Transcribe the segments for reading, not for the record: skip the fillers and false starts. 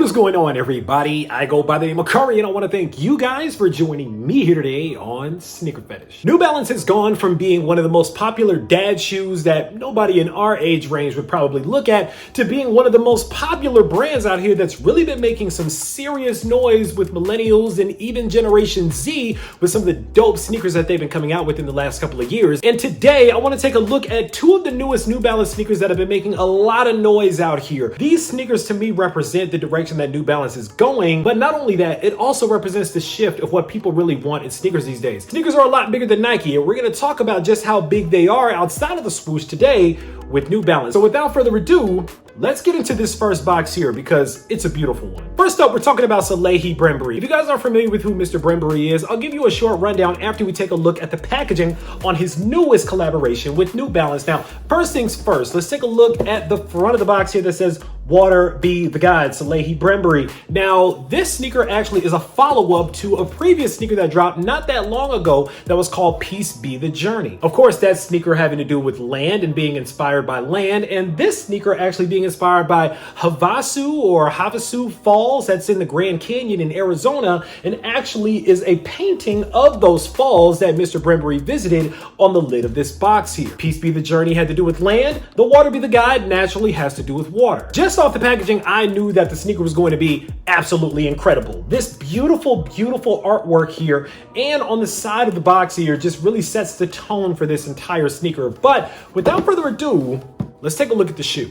What's going on, everybody? I go by the name of Curry, and I want to thank you guys for joining me here today on SneakerPhetish. New Balance has gone from being one of the most popular dad shoes that nobody in our age range would probably look at to being one of the most popular brands out here that's really been making some serious noise with millennials and even Generation Z with some of the dope sneakers that they've been coming out with in the last couple of years. And today I want to take a look at two of the newest New Balance sneakers that have been making a lot of noise out here. These sneakers to me represent the direction that New Balance is going, but not only that, it also represents the shift of what people really want in sneakers these days. Sneakers are a lot bigger than Nike, and we're going to talk about just how big they are outside of the swoosh today with New Balance. So without further ado, let's get into this first box here because it's a beautiful one. First up, we're talking about Salehe Bembury. If you guys aren't familiar with who Mr. Bembury is, I'll give you a short rundown after we take a look at the packaging on his newest collaboration with New Balance. Now, first things first, let's take a look at the front of the box here that says, "Water be the guide, Salehe Bembury." Now, this sneaker actually is a follow-up to a previous sneaker that dropped not that long ago that was called Peace Be the Journey. Of course, that sneaker having to do with land and being inspired by land, and this sneaker actually being inspired by Havasu Falls that's in the Grand Canyon in Arizona, and actually is a painting of those falls that Mr. Bembury visited on the lid of this box here. Peace Be the Journey had to do with land. The Water Be the Guide naturally has to do with water. Just off the packaging, I knew that the sneaker was going to be absolutely incredible. This beautiful, beautiful artwork here and on the side of the box here just really sets the tone for this entire sneaker. But without further ado, let's take a look at the shoe.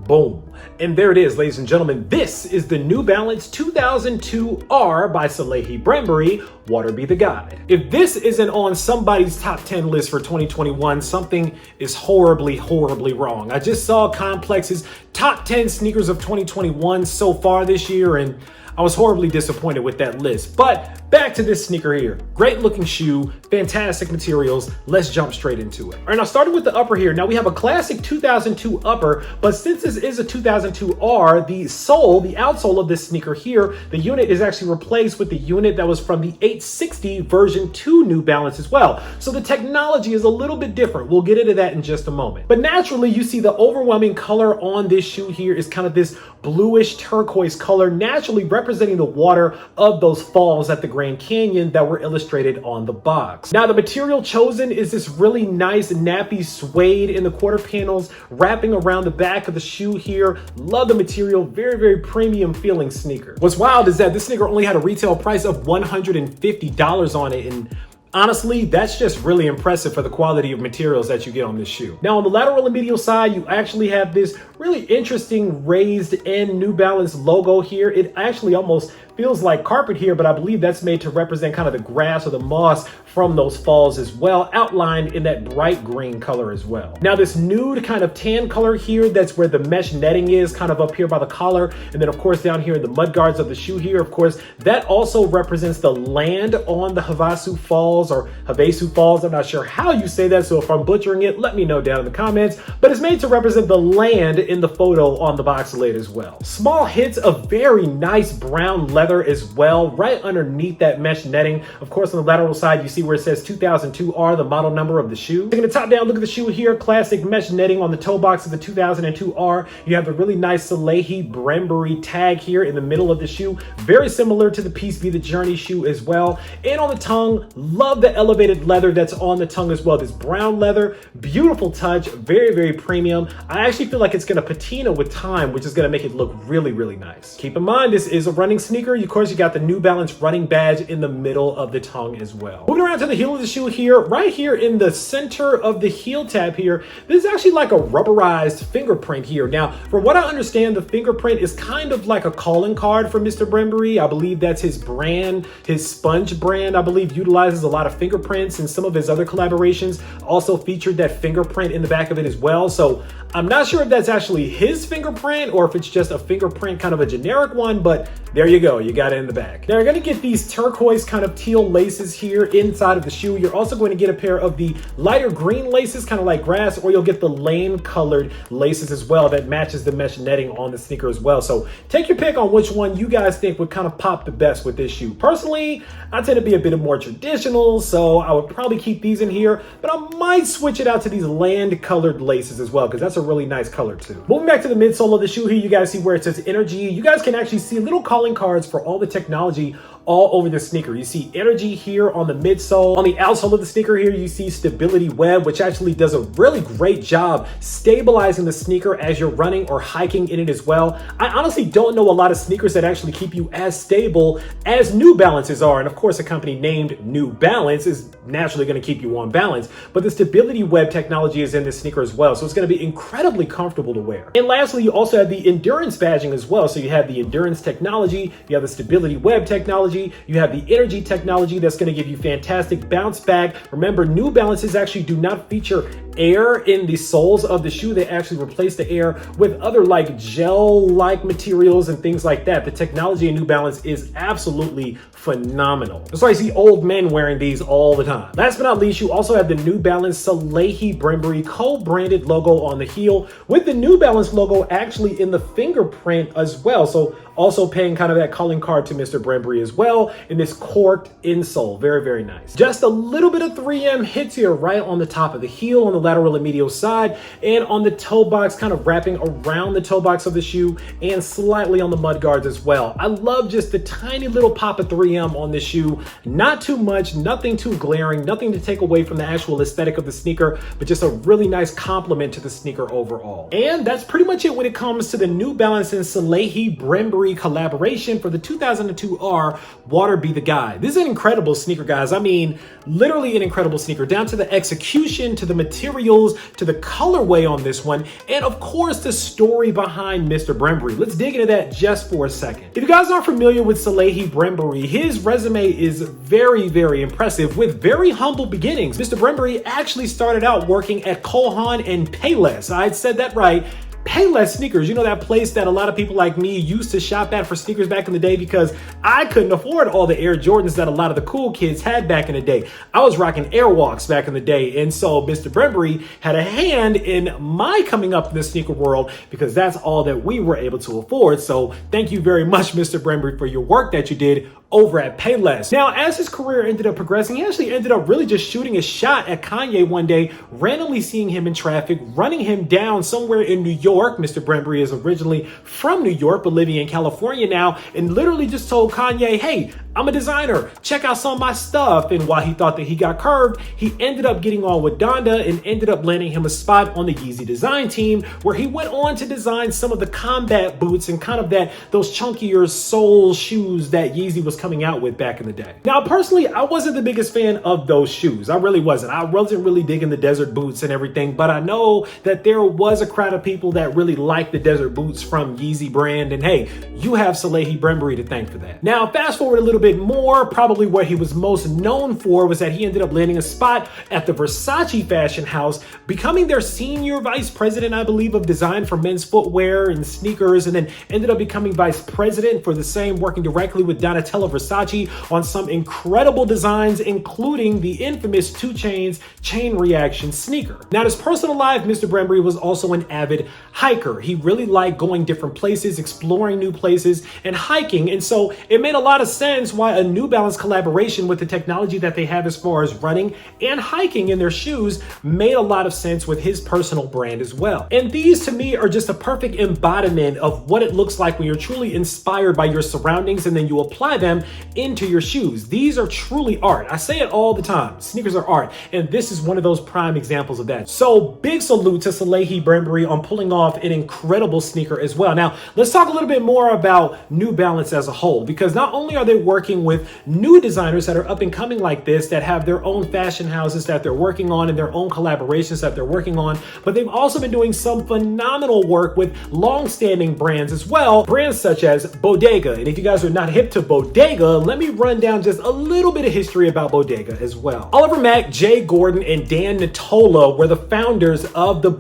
Boom. And there it is, ladies and gentlemen. This is the New Balance 2002R by Salehe Bembury, Water Be the Guide. If this isn't on somebody's top 10 list for 2021, something is horribly, horribly wrong. I just saw Complex's top 10 sneakers of 2021 so far this year, and I was horribly disappointed with that list. But back to this sneaker here. Great looking shoe, fantastic materials. Let's jump straight into it. All right, now starting with the upper here. Now we have a classic 2002 upper, but since this is a 2002R, the sole, the outsole of this sneaker here, the unit is actually replaced with the unit that was from the 860 version 2 New Balance as well. So the technology is a little bit different. We'll get into that in just a moment. But naturally, you see the overwhelming color on this shoe here is kind of this bluish turquoise color, naturally representing the water of those falls at the Grand Canyon that were illustrated on the box. Now, the material chosen is this really nice nappy suede in the quarter panels, wrapping around the back of the shoe here. Love the material, very, very premium feeling sneaker. What's wild is that this sneaker only had a retail price of $150 on it, and honestly, that's just really impressive for the quality of materials that you get on this shoe. Now, on the lateral and medial side, you actually have this really interesting raised end New Balance logo here. It actually almost feels like carpet here, but I believe that's made to represent kind of the grass or the moss from those falls as well, outlined in that bright green color as well. Now, this nude kind of tan color here, that's where the mesh netting is, kind of up here by the collar, and then of course down here in the mud guards of the shoe here, of course, that also represents the land on the Havasu Falls or Havasu Falls. I'm not sure how you say that, so if I'm butchering it, let me know down in the comments, but it's made to represent the land in the photo on the box lid as well. Small hits of very nice brown leather as well, right underneath that mesh netting. Of course, on the lateral side, you see where it says 2002R, the model number of the shoe. Taking the top down, look at the shoe here. Classic mesh netting on the toe box of the 2002R. You have the really nice Salehe Bembury tag here in the middle of the shoe. Very similar to the Peace Be the Journey shoe as well. And on the tongue, love the elevated leather that's on the tongue as well. This brown leather, beautiful touch, very, very premium. I actually feel like it's going to patina with time, which is going to make it look really, really nice. Keep in mind, this is a running sneaker. Of course, you got the New Balance running badge in the middle of the tongue as well. Moving around to the heel of the shoe here, right here in the center of the heel tab here, this is actually like a rubberized fingerprint here. Now, from what I understand, the fingerprint is kind of like a calling card for Mr. Bembury. I believe that's his brand, his sponge brand, I believe utilizes a lot of fingerprints, and some of his other collaborations also featured that fingerprint in the back of it as well. So I'm not sure if that's actually his fingerprint or if it's just a fingerprint, kind of a generic one, but there you go. You got it in the back. Now you're going to get these turquoise kind of teal laces here inside of the shoe. You're also going to get a pair of the lighter green laces, kind of like grass, or you'll get the lane colored laces as well that matches the mesh netting on the sneaker as well. So take your pick on which one you guys think would kind of pop the best with this shoe. Personally, I tend to be a bit more traditional. original, so I would probably keep these in here, but I might switch it out to these land colored laces as well, because that's a really nice color too. Moving back to the midsole of the shoe here, you guys see where it says Energy. You guys can actually see little calling cards for all the technology all over the sneaker. You see Energy here on the midsole. On the outsole of the sneaker here, you see Stability Web, which actually does a really great job stabilizing the sneaker as you're running or hiking in it as well. I honestly don't know a lot of sneakers that actually keep you as stable as New Balances are. And of course, a company named New Balance is naturally going to keep you on balance, but the Stability Web technology is in this sneaker as well. So it's going to be incredibly comfortable to wear. And lastly, you also have the Endurance badging as well. So you have the Endurance technology, you have the Stability Web technology, you have the Energy technology that's going to give you fantastic bounce back. Remember, New Balances actually do not feature air in the soles of the shoe. They actually replace the air with other like gel-like materials and things like that. The technology in New Balance is absolutely phenomenal. That's why I see old men wearing these all the time. Last but not least, you also have the New Balance Salehe Bembury co-branded logo on the heel, with the New Balance logo actually in the fingerprint as well. So also paying kind of that calling card to Mr. Bembury as well in this corked insole. Very, very nice. Just a little bit of 3M hits here right on the top of the heel, on the lateral and medial side, and on the toe box, kind of wrapping around the toe box of the shoe and slightly on the mud guards as well. I love just the tiny little pop of 3M on this shoe. Not too much, nothing too glaring, nothing to take away from the actual aesthetic of the sneaker, but just a really nice compliment to the sneaker overall. And that's pretty much it when it comes to the New Balance and Salehe Bembury collaboration for the 2002 R Water Be the Guide. This is an incredible sneaker, guys. I mean, literally an incredible sneaker, down to the execution, to the materials, to the colorway on this one, and of course the story behind Mr. Bembury. Let's dig into that just for a second. If you guys aren't familiar with Salehe Bembury, his resume is very, very impressive with very humble beginnings. Mr. Bembury actually started out working at Kohan and Payless. I said that right. Payless Sneakers, you know, that place that a lot of people like me used to shop at for sneakers back in the day, because I couldn't afford all the Air Jordans that a lot of the cool kids had back in the day. I was rocking Airwalks back in the day, and so Mr. Bembury had a hand in my coming up in the sneaker world, because that's all that we were able to afford. So thank you very much, Mr. Bembury, for your work that you did over at Payless. Now, as his career ended up progressing, he actually ended up really just shooting a shot at Kanye one day, randomly seeing him in traffic, running him down somewhere in New York. Mr. Bembury is originally from New York, but living in California now, and literally just told Kanye, hey, I'm a designer, check out some of my stuff. And while he thought that he got curved, he ended up getting on with Donda and ended up landing him a spot on the Yeezy design team, where he went on to design some of the combat boots and kind of those chunkier sole shoes that Yeezy was coming out with back in the day. Now, personally, I wasn't the biggest fan of those shoes. I really wasn't. I wasn't really digging the desert boots and everything, but I know that there was a crowd of people that really liked the desert boots from Yeezy brand, and hey, you have Salehe Bembury to thank for that. Now, fast forward a little bit more, probably what he was most known for was that he ended up landing a spot at the Versace fashion house, becoming their senior vice president, I believe, of design for men's footwear and sneakers, and then ended up becoming vice president for the same, working directly with Donatella Versace on some incredible designs, including the infamous 2 Chainz Chain Reaction sneaker. Now, in his personal life, Mr. Bembury was also an avid hiker. He really liked going different places, exploring new places, and hiking, and so it made a lot of sense why a New Balance collaboration with the technology that they have as far as running and hiking in their shoes made a lot of sense with his personal brand as well. And these, to me, are just a perfect embodiment of what it looks like when you're truly inspired by your surroundings and then you apply them into your shoes. These are truly art. I say it all the time. Sneakers are art, and this is one of those prime examples of that. So big salute to Salehe Bembury on pulling off an incredible sneaker as well. Now, let's talk a little bit more about New Balance as a whole, because not only are they working with new designers that are up and coming like this, that have their own fashion houses that they're working on and their own collaborations that they're working on, but they've also been doing some phenomenal work with long-standing brands as well, brands such as Bodega. And if you guys are not hip to Bodega, let me run down just a little bit of history about Bodega as well. Oliver Mack, Jay Gordon, and Dan Natola were the founders of the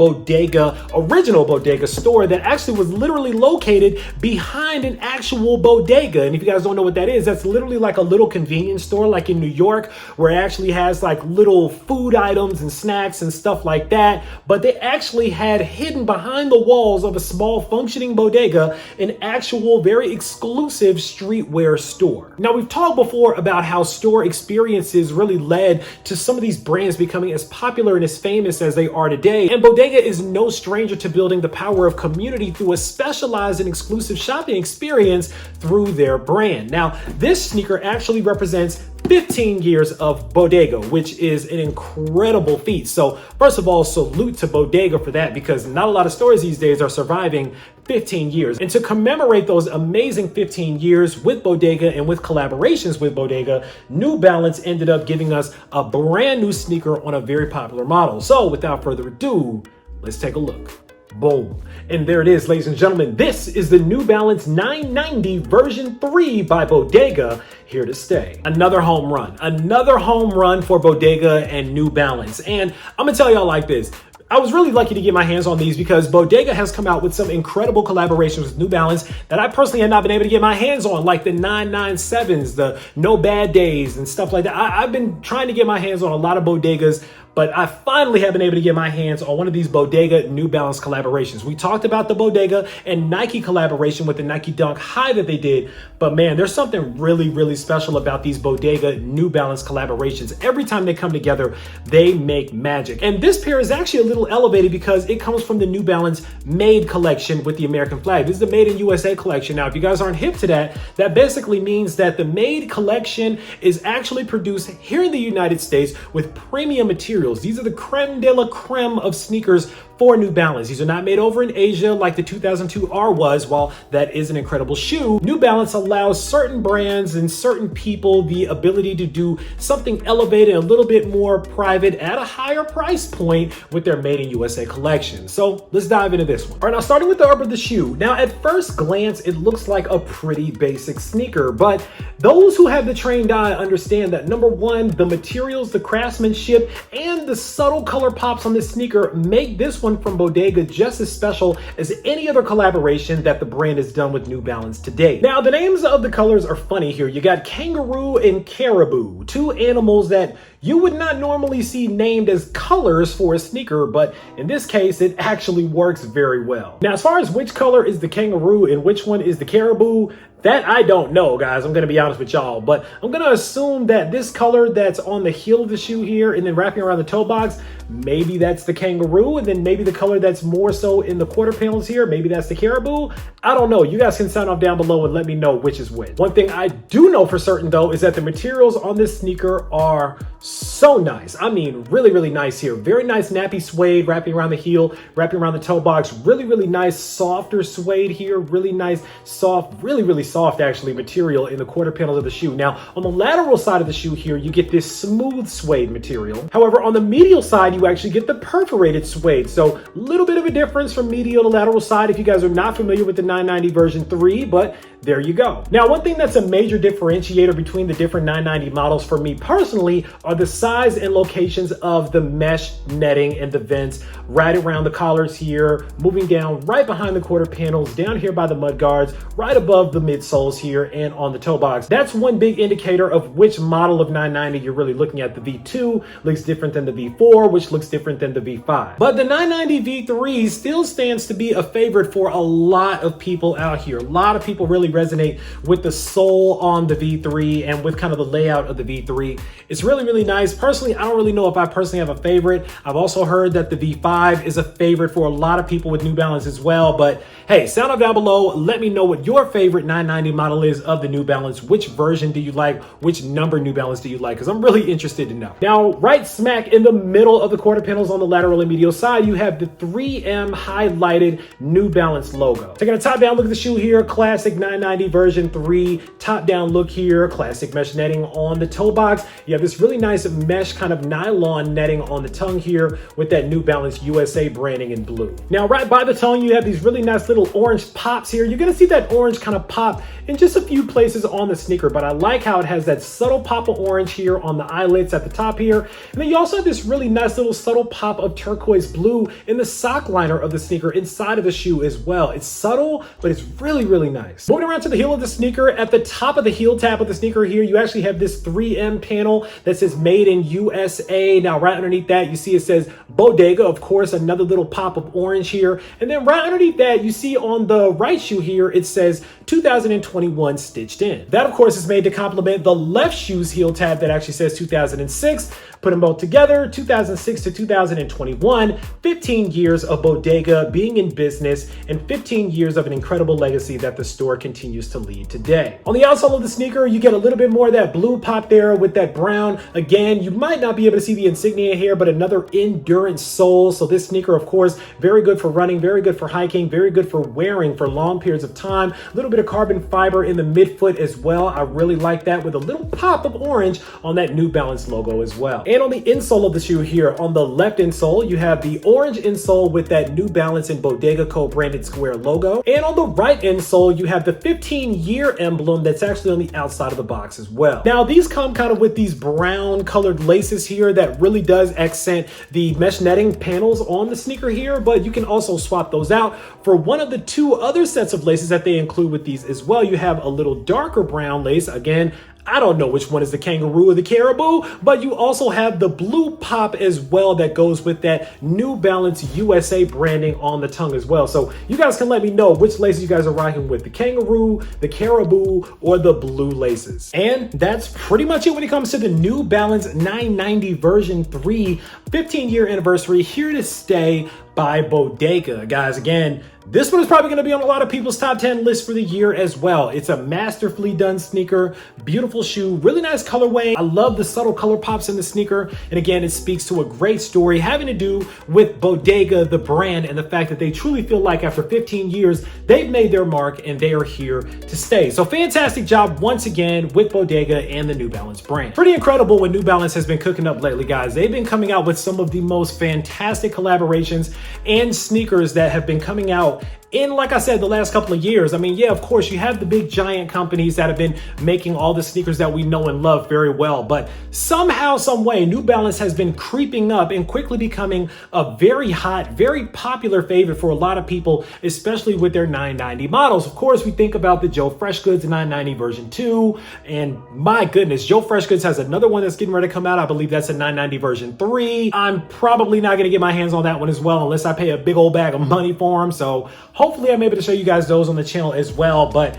original Bodega store that actually was literally located behind an actual bodega. And if you guys don't know what that is, that's literally like a little convenience store like in New York, where it actually has like little food items and snacks and stuff like that. But they actually had hidden behind the walls of a small functioning bodega an actual very exclusive streetwear store. store. Now, we've talked before about how store experiences really led to some of these brands becoming as popular and as famous as they are today. And Bodega is no stranger to building the power of community through a specialized and exclusive shopping experience through their brand. Now, this sneaker actually represents 15 years of Bodega, which is an incredible feat. So first of all, salute to Bodega for that, because not a lot of stores these days are surviving 15 years. And to commemorate those amazing 15 years with Bodega and with collaborations with Bodega, New Balance ended up giving us a brand new sneaker on a very popular model. So without further ado, let's take a look. Boom. And there it is, ladies and gentlemen. This is the New Balance 990 version 3 by Bodega, here to stay. Another home run for Bodega and New Balance. And I'm gonna tell y'all like this. I was really lucky to get my hands on these because Bodega has come out with some incredible collaborations with New Balance that I personally have not been able to get my hands on, like the 997s, the No Bad Days and stuff like that. I've been trying to get my hands on a lot of Bodegas, but I finally have been able to get my hands on one of these Bodega New Balance collaborations. We talked about the Bodega and Nike collaboration with the Nike Dunk High that they did, but man, there's something really, really special about these Bodega New Balance collaborations. Every time they come together, they make magic. And this pair is actually a little elevated because it comes from the New Balance Made collection with the American flag. This is the Made in USA collection. Now, if you guys aren't hip to that, that basically means that the Made collection is actually produced here in the United States with premium materials. These are the creme de la creme of sneakers for New Balance. These are not made over in Asia like the 2002 R was. While that is an incredible shoe, New Balance allows certain brands and certain people the ability to do something elevated, a little bit more private at a higher price point with their Made in USA collection. So let's dive into this one. All right, now starting with the upper of the shoe. Now at first glance, it looks like a pretty basic sneaker, but those who have the trained eye understand that number one, the materials, the craftsmanship, and the subtle color pops on this sneaker make this one from Bodega just as special as any other collaboration that the brand has done with New Balance to date. Now, the names of the colors are funny here. You got kangaroo and caribou, two animals that you would not normally see named as colors for a sneaker, but in this case, it actually works very well. Now, as far as which color is the kangaroo and which one is the caribou, that I don't know, guys. I'm gonna be honest with y'all, but I'm gonna assume that this color that's on the heel of the shoe here and then wrapping around the toe box, maybe that's the kangaroo, and then maybe the color that's more so in the quarter panels here, maybe that's the caribou. I don't know. You guys can sound off down below and let me know which is which. One thing I do know for certain though is that the materials on this sneaker are so nice. I mean, really, really nice here. Very nice nappy suede wrapping around the heel, wrapping around the toe box. Really, really nice softer suede here. Really nice, soft, really soft actually material in the quarter panels of the shoe. Now, on the lateral side of the shoe here, you get this smooth suede material. However, on the medial side, you actually get the perforated suede. So a little bit of a difference from medial to lateral side if you guys are not familiar with the 990 version 3, but there you go. Now, one thing that's a major differentiator between the different 990 models for me personally are the size and locations of the mesh netting and the vents right around the collars here, moving down right behind the quarter panels, down here by the mud guards, right above the midsoles here and on the toe box. That's one big indicator of which model of 990 you're really looking at. The V2 looks different than the V4, which looks different than the V5. But the 990 V3 still stands to be a favorite for a lot of people out here. A lot of people really resonate with the sole on the V3 and with kind of the layout of the V3. It's really, really nice. Personally, I don't really know if I personally have a favorite. I've also heard that the V5 is a favorite for a lot of people with New Balance as well. But hey, sound off down below. Let me know what your favorite 990 model is of the New Balance. Which version do you like? Which number New Balance do you like? Because I'm really interested to know. Now, right smack in the middle of the quarter panels on the lateral and medial side, you have the 3M highlighted New Balance logo. Taking a top-down look at the shoe here, classic 990 version 3, top-down look here, classic mesh netting on the toe box. You have this really nice mesh kind of nylon netting on the tongue here with that New Balance USA branding in blue. Now, right by the tongue, you have these really nice little orange pops here. You're gonna see that orange kind of pop in just a few places on the sneaker, but I like how it has that subtle pop of orange here on the eyelets at the top here. And then you also have this really nice little subtle pop of turquoise blue in the sock liner of the sneaker inside of the shoe as well. It's subtle, but it's really, really nice. Moving around to the heel of the sneaker, at the top of the heel tab of the sneaker here, you actually have this 3M panel that says says Made in USA. Now, right underneath that, you see it says Bodega, of course, another little pop of orange here. And then right underneath that, you see on the right shoe here, it says 2021 stitched in. That, of course, is made to complement the left shoe's heel tab that actually says 2006. Put them both together, 2006 to 2021, 15 years of Bodega being in business and 15 years of an incredible legacy that the store continues to lead today. On the outsole of the sneaker, you get a little bit more of that blue pop there with that brown. Again, you might not be able to see the insignia here, but another endurance sole. So this sneaker, of course, very good for running, very good for hiking, very good for wearing for long periods of time. A little bit of carbon fiber in the midfoot as well. I really like that with a little pop of orange on that New Balance logo as well. And on the insole of the shoe here, on the left insole, you have the orange insole with that New Balance and Bodega co-branded square logo. And on the right insole, you have the 15-year emblem that's actually on the outside of the box as well. Now, these come kind of with these brown colored laces here that really does accent the mesh netting panels on the sneaker here, but you can also swap those out for one of the two other sets of laces that they include with these as well. You have a little darker brown lace. Again, I don't know which one is the kangaroo or the caribou, but you also have the blue pop as well that goes with that New Balance USA branding on the tongue as well. So you guys can let me know which laces you guys are rocking with, the kangaroo, the caribou, or the blue laces. And that's pretty much it when it comes to the New Balance 990 version 3 15-year anniversary, here to stay by Bodega. Guys, again, this one is probably going to be on a lot of people's top 10 lists for the year as well. It's a masterfully done sneaker, beautiful shoe, really nice colorway. I love the subtle color pops in the sneaker. And again, it speaks to a great story having to do with Bodega, the brand, and the fact that they truly feel like after 15 years, they've made their mark and they are here to stay. So fantastic job once again with Bodega and the New Balance brand. Pretty incredible what New Balance has been cooking up lately, guys. They've been coming out with some of the most fantastic collaborations and sneakers that have been coming out in, like I said, the last couple of years. I mean, yeah, of course, you have the big giant companies that have been making all the sneakers that we know and love very well, but somehow, some way, New Balance has been creeping up and quickly becoming a very hot, very popular favorite for a lot of people, especially with their 990 models. Of course, we think about the Joe Freshgoods 990 version 2, and my goodness, Joe Freshgoods has another one that's getting ready to come out. I believe that's a 990 version 3. I'm probably not going to get my hands on that one as well unless I pay a big old bag of money for them. So hopefully I'm able to show you guys those on the channel as well. But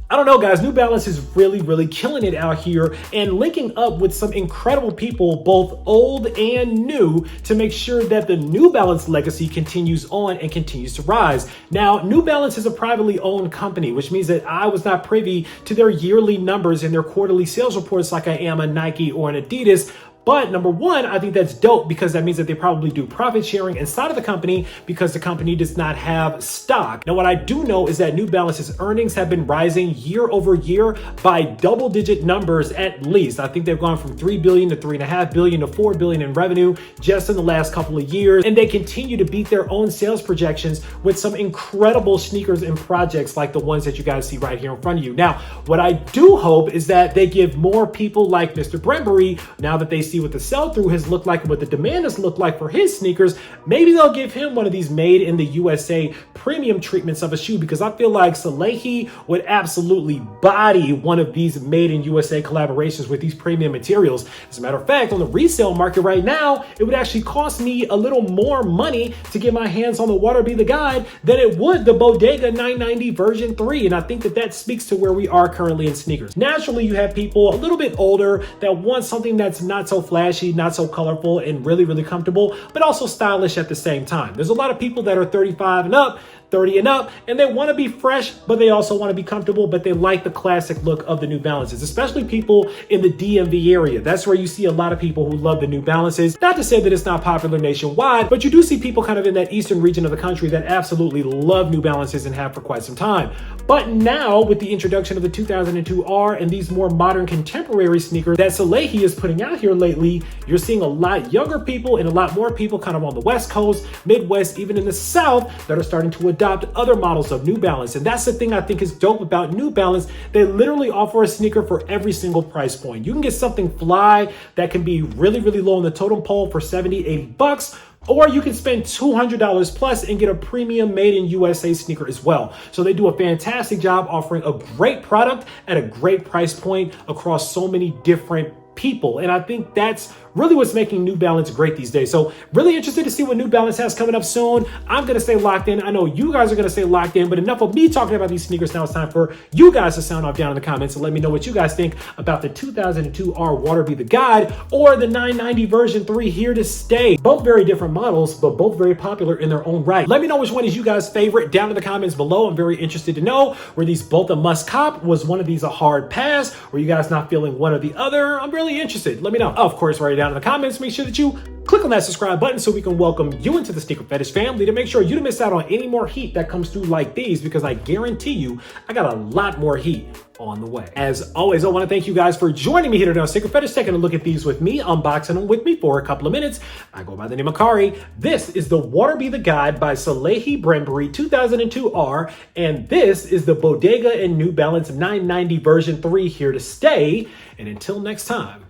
I don't know, guys, New Balance is really killing it out here and linking up with some incredible people, both old and new, to make sure that the New Balance legacy continues on and continues to rise. Now, New Balance is a privately owned company, which means that I was not privy to their yearly numbers and their quarterly sales reports like I am a Nike or an Adidas. But number one, I think that's dope because that means that they probably do profit sharing inside of the company because the company does not have stock. Now, what I do know is that New Balance's earnings have been rising year over year by double-digit numbers at least. I think they've gone from 3 billion to 3.5 billion to 4 billion in revenue just in the last couple of years. And they continue to beat their own sales projections with some incredible sneakers and projects like the ones that you guys see right here in front of you. Now, what I do hope is that they give more people like Mr. Bembury, now that they see what the sell-through has looked like and what the demand has looked like for his sneakers, maybe they'll give him one of these made in the USA premium treatments of a shoe, because I feel like Salehe would absolutely body one of these made in USA collaborations with these premium materials. As a matter of fact, on the resale market right now, it would actually cost me a little more money to get my hands on the Water Be the Guide than it would the Bodega 990 version 3. And I think that that speaks to where we are currently in sneakers. Naturally, you have people a little bit older that want something that's not so flashy, not so colorful, and really comfortable, but also stylish at the same time. There's a lot of people that are 35 and up, 30 and up, and they want to be fresh, but they also want to be comfortable, but they like the classic look of the New Balances, especially people in the DMV area. That's where you see a lot of people who love the New Balances. Not to say that it's not popular nationwide, but you do see people kind of in that eastern region of the country that absolutely love New Balances and have for quite some time. But now, with the introduction of the 2002R and these more modern contemporary sneakers that Salehe is putting out here lately, you're seeing a lot younger people and a lot more people kind of on the West Coast, Midwest, even in the South, that are starting to adopt other models of New Balance. And that's the thing I think is dope about New Balance. They literally offer a sneaker for every single price point. You can get something fly that can be really low on the totem pole for 70, 80 bucks. Or you can spend $200 plus and get a premium made in USA sneaker as well. So they do a fantastic job offering a great product at a great price point across so many different people. And I think that's really what's making New Balance great these days. So really interested to see what New Balance has coming up soon. I'm going to stay locked in. I know you guys are going to stay locked in, but enough of me talking about these sneakers. Now it's time for you guys to sound off down in the comments and let me know what you guys think about the 2002 R Water Be the Guide or the 990 version 3 here to stay. Both very different models, but both very popular in their own right. Let me know which one is you guys' favorite down in the comments below. I'm very interested to know, were these both a must cop? Was one of these a hard pass? Were you guys not feeling one or the other? I'm really interested. Let me know. Of course, right down in the comments, make sure that you click on that subscribe button so we can welcome you into the Sneaker Fetish family to make sure you don't miss out on any more heat that comes through like these, because I guarantee you I got a lot more heat on the way. As always, I want to thank you guys for joining me here today on Sneaker Fetish, taking a look at these with me, unboxing them with me for a couple of minutes. I go by the name of Kari. This is the Water Be the Guide by Salehe Bembury 2002 R, and this is the Bodega and New Balance 990 version 3 here to stay. And until next time,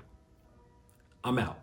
I'm out.